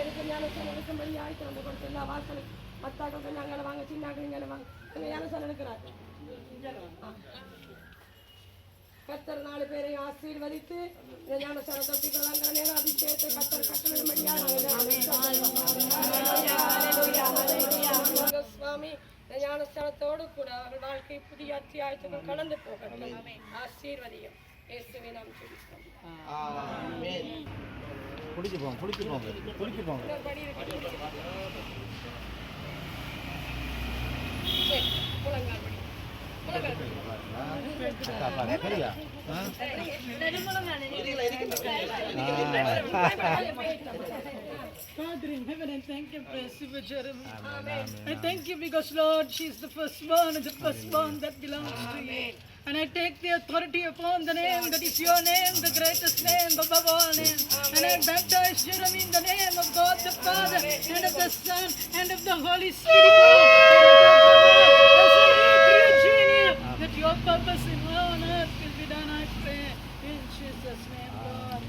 பேருக்கு ஞானஸ்தானம் எடுக்கும்படியாய் திறந்து கொடுத்து எல்லா வாசலும் மத்தாக்கள் நாங்கள் வாங்க சின்னாக்கள் இங்கே வாங்க அங்கே ஞானஸ்தானம் எடுக்கிறார். கத்தர் 4 பேரையும் ஆசீர்வதித்து இந்த ஞானஸ்தானம் தொட்டிக்கொள்ளாங்கிற நேரம் அபிஷேகத்தை கத்தர் கட்டளிடும்படியா சுவாமி இந்த ஞானஸ்தானத்தோடு கூட அவர்கள் வாழ்க்கை புதிய அத்தியாயத்துக்குள் கடந்து போகட்டும். ஆசீர்வதியும் இயேசுவை நாம் ஜெபிக்கிறோம். குடிச்சு போங்க Father in heaven, I thank you, praise you for Jeremy. I thank you because, Lord, she is the firstborn and the firstborn that belongs to you. And I take the authority upon the name that is your name, the greatest name above all names. And I baptize Jeremy in the name of God the Father, and of the Son, and of the Holy Spirit. That your purpose in on earth will be done, I pray. In Jesus' name, Lord.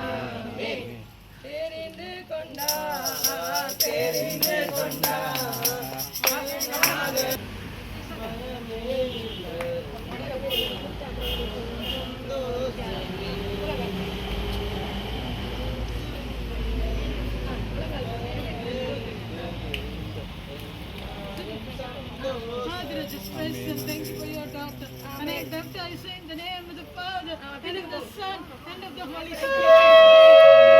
Amen. தெரிந்து கொண்டார் தெரிந்து கொண்டார் Father, I just praise and thank you for your daughter. And I baptize her in the name of the Father, and of the Son, and of the Holy Spirit.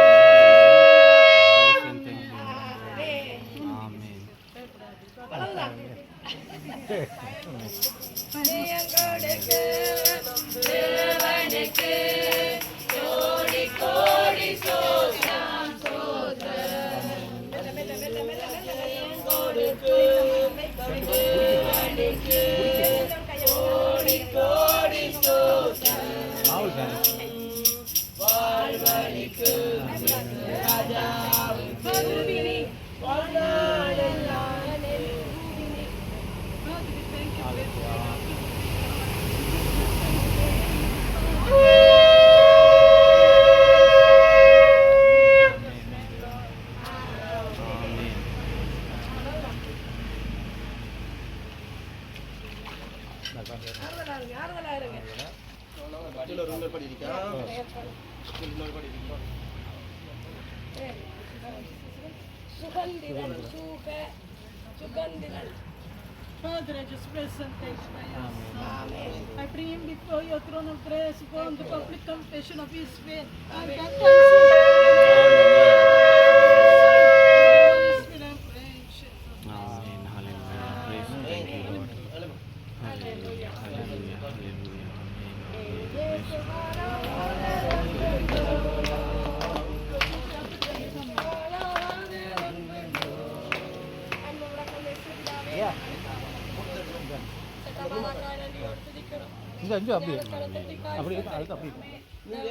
தேவனுக்கு கோடி கோடி சோத்ரம் கொடுக்கு தேவனுக்கு கோடி கோடி சோத்ரம் வாழ்வழிக்கு ராஜாவுக்கு வாழ்நாளெல்லாம் Father, I just praise and thank you for your Son. I bring him before your throne of grace upon the public confession of his faith. I baptize him. Amen. Hallelujah. Praise and thank you, Lord. Hallelujah. Hallelujah. Hallelujah.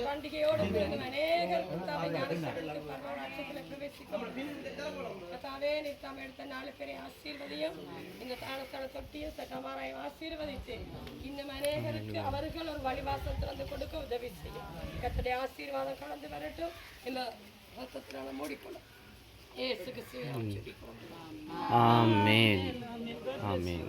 பண்டிகையோடு அநேகர் நிறுத்தாம எடுத்த 4 பேரை ஆசீர்வதியும் இந்த தானஸ்தான தொட்டியும் சட்டமாராய் ஆசீர்வதித்து இன்னும் அநேகருக்கு அவர்கள் ஒரு வழிவாசல் திறந்து கொடுக்க உதவி செய்யும். கர்த்தருடைய ஆசீர்வாதம் கலந்து வரட்டும். இந்த ரத்தத்தினால மூடிக்கொள்ளும். இயேசுக்கு ஆமென். ஆமென். ஆமென்.